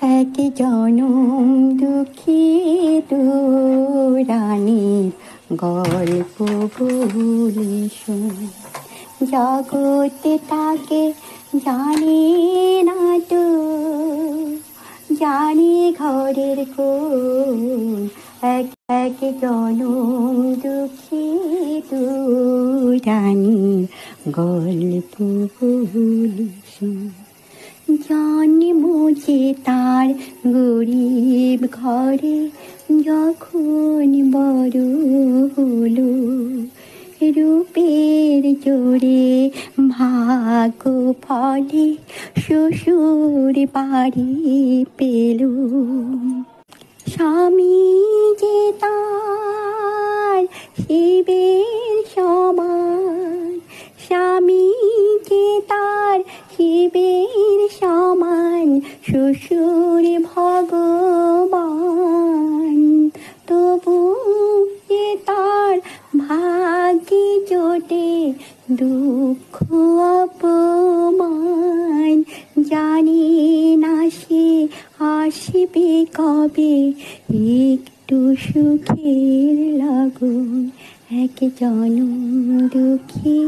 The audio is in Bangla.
এক জনম দুঃখী রানীর গল্প বলি শোন। জগতে তাকে জানে না তো, জানে ঘরের কোন। এক এক জনম দুঃখী রানীর গল্প বলি শোন। জন্ম যে তার গরিব ঘরে, যখন বড় হলো রূপের জোরে ভাগ্য ফলে শ্বশুর বাড়ি পেল। স্বামী যে তার শিবের সমান, স্বামী যে তার শিবের সমান, শ্বশুর ভগবান। তবু যে তার ভাগ্যে জোটে দুঃখ অপমান, জানি না সে আসবে কবে একটু সুখের লগন। এক জনম দুঃখী